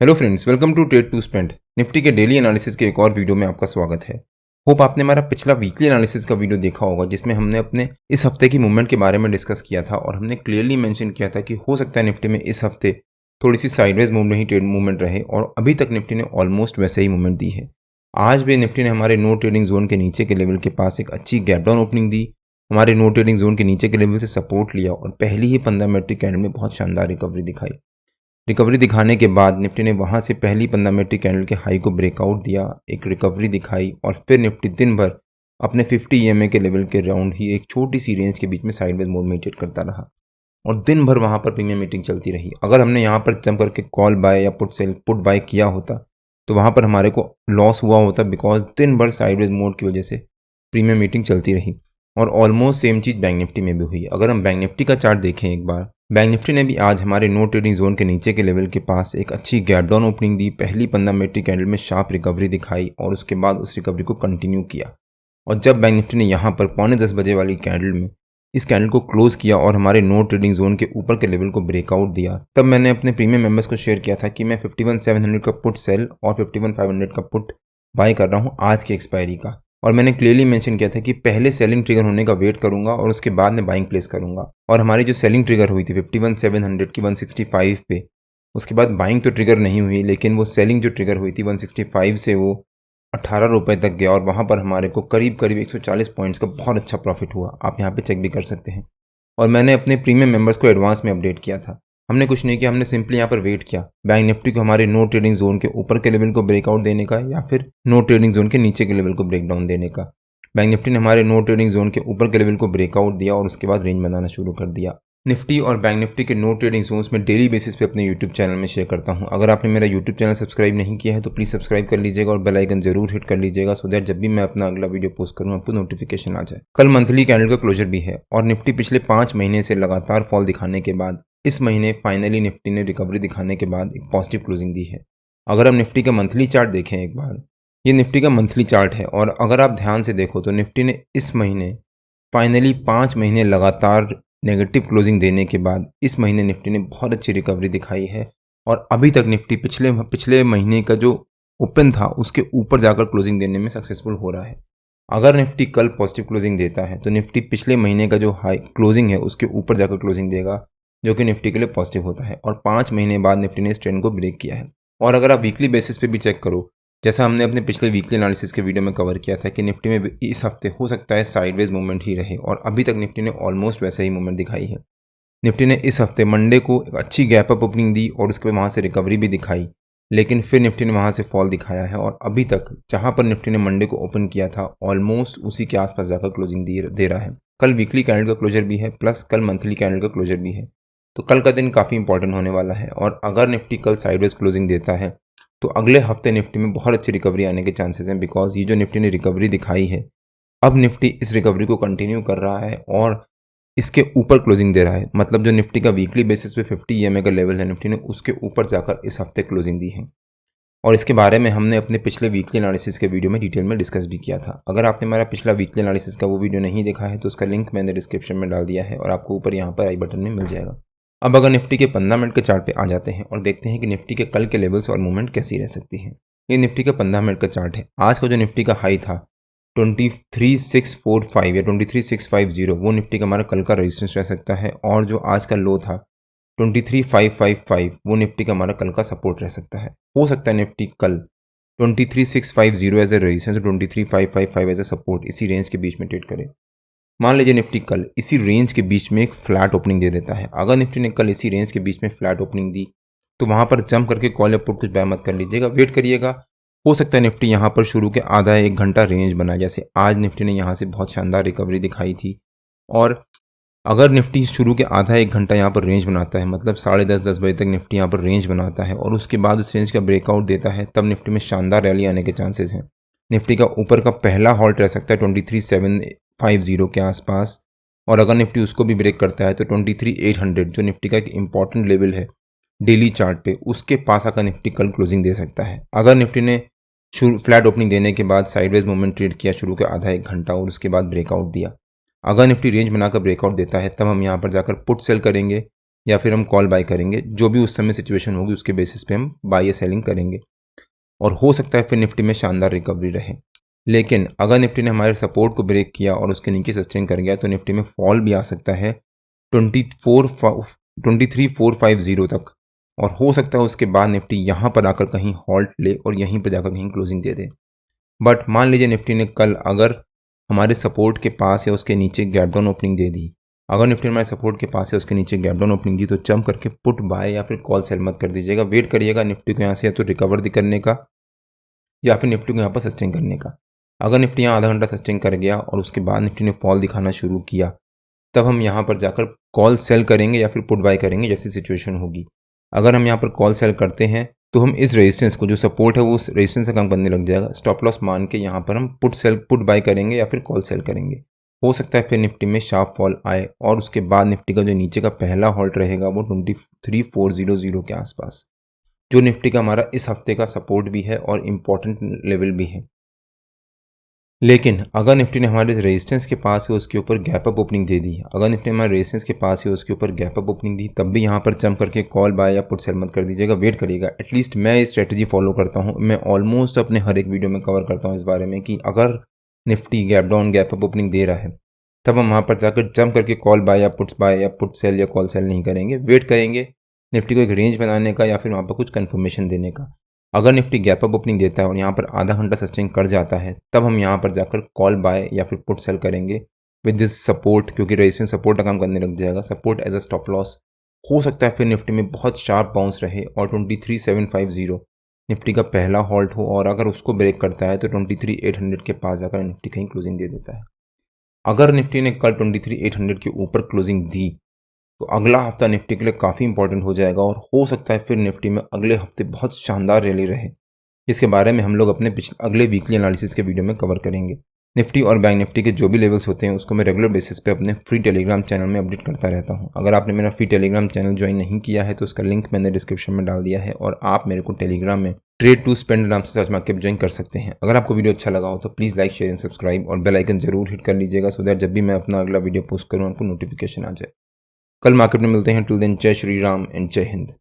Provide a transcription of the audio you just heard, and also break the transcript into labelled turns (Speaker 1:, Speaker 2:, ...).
Speaker 1: Hello friends, welcome to trade to spend. Nifty के daily analysis के एक और वीडियो में आपका स्वागत है। होप आपने हमारा पिछला वीकली एनालिसिस का वीडियो देखा होगा, जिसमें हमने अपने इस हफ्ते की मूवमेंट के बारे में डिस्कस किया था और हमने क्लियरली मेंशन किया था कि हो सकता है निफ्टी में इस हफ्ते थोड़ी सी साइडवेज मूव नहीं ट्रेड मूवमेंट रहे, और अभी तक निफ्टी ने ऑलमोस्ट वैसे ही मूवमेंट दी है। आज भी निफ्टी ने हमारे नो ट्रेडिंग जोन के नीचे के लेवल के पास एक अच्छी गैप डाउन ओपनिंग दी, हमारे नो ट्रेडिंग जोन के नीचे के लेवल से सपोर्ट लिया और पहली ही 15 मिनट कैंडल में बहुत शानदार रिकवरी दिखाई। रिकवरी दिखाने के बाद निफ्टी ने वहां से पहली 15 मिनट कैंडल के हाई को ब्रेकआउट दिया, एक रिकवरी दिखाई और फिर निफ्टी दिन भर अपने 50 ईएमए के लेवल के राउंड ही एक छोटी सी रेंज के बीच में साइडवेज मोड में ट्रेड करता रहा और दिन भर वहां पर प्रीमियम मीटिंग चलती रही। अगर हमने यहाँ पर जंप करके कॉल बाय या पुट बाय किया होता तो वहां पर हमारे को लॉस हुआ होता, बिकॉज दिन भर साइडवेज मोड की वजह से प्रीमियम मीटिंग चलती रही। और ऑलमोस्ट सेम चीज़ बैंक निफ्टी में भी हुई। अगर हम बैंक निफ्टी का चार्ट देखें एक बार, बैंक निफ्टी ने भी आज हमारे नो ट्रेडिंग जोन के नीचे के लेवल के पास एक अच्छी गैप डाउन ओपनिंग दी, पहली 15 मिनट कैंडल में शार्प रिकवरी दिखाई और उसके बाद उस रिकवरी को कंटिन्यू किया। और जब बैंक निफ्टी ने यहाँ पर 9:45 वाली कैंडल में इस कैंडल को क्लोज किया और हमारे नो ट्रेडिंग जोन के ऊपर के लेवल को ब्रेकआउट दिया, तब मैंने अपने प्रीमियम मेंबर्स को शेयर किया था कि मैं 51,700 का पुट सेल और 51,500 का पुट बाय कर रहा हूँ आज की एक्सपायरी का। और मैंने क्लियरली मेंशन किया था कि पहले सेलिंग ट्रिगर होने का वेट करूंगा और उसके बाद मैं बाइंग प्लेस करूंगा। और हमारी जो सेलिंग ट्रिगर हुई थी 51,700 की 165 पे, उसके बाद बाइंग तो ट्रिगर नहीं हुई, लेकिन वो सेलिंग जो ट्रिगर हुई थी 165 से वो 18 रुपये तक गया और वहाँ पर हमारे को करीब करीब 140 पॉइंट्स का बहुत अच्छा प्रॉफिट हुआ। आप यहाँ पे चेक भी कर सकते हैं। और मैंने अपने प्रीमियम मेंबर्स को एडवांस में अपडेट किया था। हमने कुछ नहीं किया, हमने सिंपली यहाँ पर वेट किया बैंक निफ्टी को हमारे नो ट्रेडिंग जोन के ऊपर के लेवल को ब्रेकआउट देने का या फिर नो ट्रेडिंग जोन के नीचे के लेवल को ब्रेक डाउन देने का। बैंक निफ्टी ने हमारे नो ट्रेडिंग जोन के ऊपर के लेवल को ब्रेकआउट दिया और उसके बाद रेंज बनाना शुरू कर दिया। निफ्टी और बैंक निफ्टी के नो ट्रेडिंग जोन्स में डेली बेसिस पे अपने यूट्यूब चैनल में शेयर करता हूं। अगर आपने मेरा यूट्यूब चैनल सब्सक्राइब नहीं किया है तो प्लीज़ सब्सक्राइब कर लीजिएगा और बेल आइकन जरूर हिट कर लीजिएगा, सो दैट जब भी मैं अपना अगला वीडियो पोस्ट करूं आपको नोटिफिकेशन आ जाए। कल मंथली कैंडल का क्लोजर भी है और निफ्टी पिछले 5 महीने से लगातार फॉल दिखाने के बाद इस महीने फाइनली निफ्टी ने रिकवरी दिखाने के बाद एक पॉजिटिव क्लोजिंग दी है। अगर हम निफ्टी का मंथली चार्ट देखें एक बार, ये निफ्टी का मंथली चार्ट है और अगर आप ध्यान से देखो तो निफ्टी ने इस महीने फाइनली 5 महीने लगातार नेगेटिव क्लोजिंग देने के बाद इस महीने निफ्टी ने बहुत अच्छी रिकवरी दिखाई है और अभी तक निफ्टी पिछले महीने का जो ओपन था उसके ऊपर जाकर क्लोजिंग देने में सक्सेसफुल हो रहा है। अगर निफ्टी कल पॉजिटिव क्लोजिंग देता है तो निफ्टी पिछले महीने का जो हाई क्लोजिंग है उसके ऊपर जाकर क्लोजिंग देगा, जो कि निफ्टी के लिए पॉजिटिव होता है। और 5 महीने बाद निफ्टी ने इस ट्रेंड को ब्रेक किया है। और अगर आप वीकली बेसिस पे भी चेक करो, जैसा हमने अपने पिछले वीकली एनालिसिस के वीडियो में कवर किया था कि निफ्टी में इस हफ्ते हो सकता है साइडवेज मूवमेंट ही रहे, और अभी तक निफ्टी ने ऑलमोस्ट वैसे ही मूवमेंट दिखाई है। निफ्टी ने इस हफ्ते मंडे को एक अच्छी गैप अप ओपनिंग दी और उसके बाद वहाँ से रिकवरी भी दिखाई, लेकिन फिर निफ्टी ने वहाँ से फॉल दिखाया है और अभी तक जहाँ पर निफ्टी ने मंडे को ओपन किया था ऑलमोस्ट उसी के आसपास जाकर क्लोजिंग दे रहा है। कल वीकली कैंडल का क्लोजर भी है, प्लस कल मंथली कैंडल का क्लोजर भी है, तो कल का दिन काफ़ी इंपॉर्टेंट होने वाला है। और अगर निफ्टी कल साइडवेज क्लोजिंग देता है तो अगले हफ्ते निफ्टी में बहुत अच्छी रिकवरी आने के चांसेस हैं, बिकॉज ये जो निफ्टी ने रिकवरी दिखाई है, अब निफ्टी इस रिकवरी को कंटिन्यू कर रहा है और इसके ऊपर क्लोजिंग दे रहा है। मतलब जो निफ्टी का वीकली बेसिस पे 50 ईएमए का लेवल है, निफ्टी ने उसके ऊपर जाकर इस हफ्ते क्लोजिंग दी है। और इसके बारे में हमने अपने पिछले वीकली एनालिसिस के वीडियो में डिटेल में डिस्कस भी किया था। अगर आपने हमारा पिछला वीकली एनालिसिस का वो वीडियो नहीं देखा है तो उसका लिंक मैंने डिस्क्रिप्शन में डाल दिया है और आपको ऊपर यहाँ पर आई बटन में मिल जाएगा। अब अगर निफ्टी के 15 मिनट के चार्ट पे आ जाते हैं और देखते हैं कि निफ्टी के कल के लेवल्स और मूवमेंट कैसी रह सकती है। ये निफ्टी का 15 मिनट का चार्ट है। आज का जो निफ्टी का हाई था 23,645 या 23,650, वो निफ्टी का हमारा कल का रेजिस्टेंस रह सकता है। और जो आज का लो था 23,555, वो निफ्टी का हमारा कल का सपोर्ट रह सकता है। हो सकता है निफ्टी कल 23,650 एज ए रेजिस्टेंस और 23,555 एज ए सपोर्ट इसी रेंज के बीच में ट्रेड करे। मान लीजिए निफ्टी कल इसी रेंज के बीच में एक फ्लैट ओपनिंग दे देता है। अगर निफ्टी ने कल इसी रेंज के बीच में फ्लैट ओपनिंग दी तो वहां पर जंप करके कॉल या पुट कुछ बाय मत कर लीजिएगा, वेट करिएगा। हो सकता है निफ्टी यहाँ पर शुरू के आधा 1 घंटा रेंज बनाए, जैसे आज निफ्टी ने यहाँ से बहुत शानदार रिकवरी दिखाई थी। और अगर निफ्टी शुरू के आधा 1 घंटा यहाँ पर रेंज बनाता है, मतलब 10:30 बजे तक निफ्टी यहाँ पर रेंज बनाता है और उसके बाद उस रेंज का ब्रेकआउट देता है, तब निफ्टी में शानदार रैली आने के चांसेस हैं। निफ्टी का ऊपर का पहला हॉल्ट रह सकता है 23,750 के आसपास, और अगर निफ्टी उसको भी ब्रेक करता है तो 23,800 जो निफ्टी का एक इंपॉर्टेंट लेवल है डेली चार्ट पे, उसके पास आकर निफ्टी कल क्लोजिंग दे सकता है। अगर निफ्टी ने फ्लैट ओपनिंग देने के बाद साइडवेज मूवमेंट ट्रेड किया शुरू के आधा 1 घंटा और उसके बाद ब्रेकआउट दिया, अगर निफ्टी रेंज बनाकर ब्रेकआउट देता है तब हम यहाँ पर जाकर पुट सेल करेंगे या फिर हम कॉल बाय करेंगे। जो भी उस समय सिचुएशन होगी उसके बेसिस पे हम बाय या सेलिंग करेंगे और हो सकता है फिर निफ्टी में शानदार रिकवरी रहे। लेकिन अगर निफ्टी ने हमारे सपोर्ट को ब्रेक किया और उसके नीचे सस्टेन कर गया तो निफ्टी में फॉल भी आ सकता है 23,450 तक, और हो सकता है उसके बाद निफ्टी यहाँ पर आकर कहीं हॉल्ट ले और यहीं पर जाकर कहीं क्लोजिंग दे दे। बट मान लीजिए निफ्टी ने कल अगर हमारे सपोर्ट के पास या उसके नीचे गैप डाउन ओपनिंग दे दी, अगर निफ्टी हमारे सपोर्ट के पास या उसके नीचे गैप डाउन ओपनिंग दी तो जंप करके पुट बाय या फिर कॉल सेल मत कर दीजिएगा। वेट करिएगा निफ्टी को यहाँ से या तो रिकवर करने का या फिर निफ्टी को यहाँ पर सस्टेन करने का। अगर निफ्टी यहाँ आधा घंटा सस्टेन कर गया और उसके बाद निफ्टी ने फॉल दिखाना शुरू किया, तब हम यहाँ पर जाकर कॉल सेल करेंगे या फिर पुट बाय करेंगे जैसी सिचुएशन होगी। अगर हम यहाँ पर कॉल सेल करते हैं तो हम इस रेजिस्टेंस को, जो सपोर्ट है वो उस रेजिस्टेंस से कम करने लग जाएगा। स्टॉप लॉस मान के यहाँ पर हम पुट बाय करेंगे या फिर कॉल सेल करेंगे। हो सकता है फिर निफ्टी में शार्प फॉल आए और उसके बाद निफ्टी का जो नीचे का पहला हॉल्ट रहेगा वो 23,400 के आसपास, जो निफ्टी का हमारा इस हफ्ते का सपोर्ट भी है और इम्पॉर्टेंट लेवल भी है। लेकिन अगर निफ्टी ने हमारे रेजिस्टेंस के पास है उसके ऊपर गैप अप ओपनिंग दे दी, अगर निफ्टी ने हमारे रेजिस्टेंस के पास है उसके ऊपर गैप अप ओपनिंग दी, तब भी यहाँ पर जंप करके कॉल बाय या पुट सेल मत कर दीजिएगा। वेट करिएगा। एटलीस्ट मैं ये स्ट्रेटजी फॉलो करता हूँ, मैं ऑलमोस्ट अपने हर एक वीडियो में कवर करता हूँ इस बारे में कि अगर Nifty gap down gap up opening दे रहा है तब हम वहाँ पर जाकर जंप करके कॉल बाय या पुट सेल या कॉल सेल नहीं करेंगे। वेट करेंगे निफ्टी को एक रेंज बनाने का या फिर वहाँ पर कुछ कन्फर्मेशन देने का। अगर निफ्टी गैप अप ओपनिंग देता है और यहाँ पर आधा घंटा सस्टेन कर जाता है तब हम यहाँ पर जाकर कॉल बाय या फिर पुट सेल करेंगे विद दिस सपोर्ट, क्योंकि रेजिस्टेंस सपोर्ट का काम करने लग जाएगा। Support as a stop loss. हो सकता है फिर निफ्टी में बहुत शार्प बाउंस रहे और 23,750 निफ्टी का पहला हॉल्ट हो, और अगर उसको ब्रेक करता है तो 23,800 के पास जाकर निफ्टी कहीं क्लोजिंग दे देता है। अगर निफ्टी ने कल 23,800 के ऊपर क्लोजिंग दी तो अगला हफ्ता निफ्टी के लिए काफ़ी इंपॉर्टेंट हो जाएगा और हो सकता है फिर निफ्टी में अगले हफ्ते बहुत शानदार रैली रहे। इसके बारे में हम लोग अपने अगले वीकली एनालिसिस के वीडियो में कवर करेंगे। निफ्टी और बैंक निफ्टी के जो भी लेवल्स होते हैं उसको मैं रेगुलर बेसिस पे अपने फ्री टेलीग्राम चैनल में अपडेट करता रहता हूं। अगर आपने मेरा फ्री टेलीग्राम चैनल ज्वाइन नहीं किया है तो उसका लिंक मैंने डिस्क्रिप्शन में डाल दिया है और आप मेरे को टेलीग्राम में ट्रेड टू स्पेंड नाम से सर्च मार के ज्वाइन कर सकते हैं। अगर आपको वीडियो अच्छा लगा हो तो please like share and subscribe और बेल आइकन जरूर हिट कर लीजिएगा सो दैट जब भी मैं अपना अगला वीडियो पोस्ट करूँ आपको नोटिफिकेशन आ जाए। कल मार्केट में मिलते हैं। टिल देन जय श्री राम एंड जय हिंद।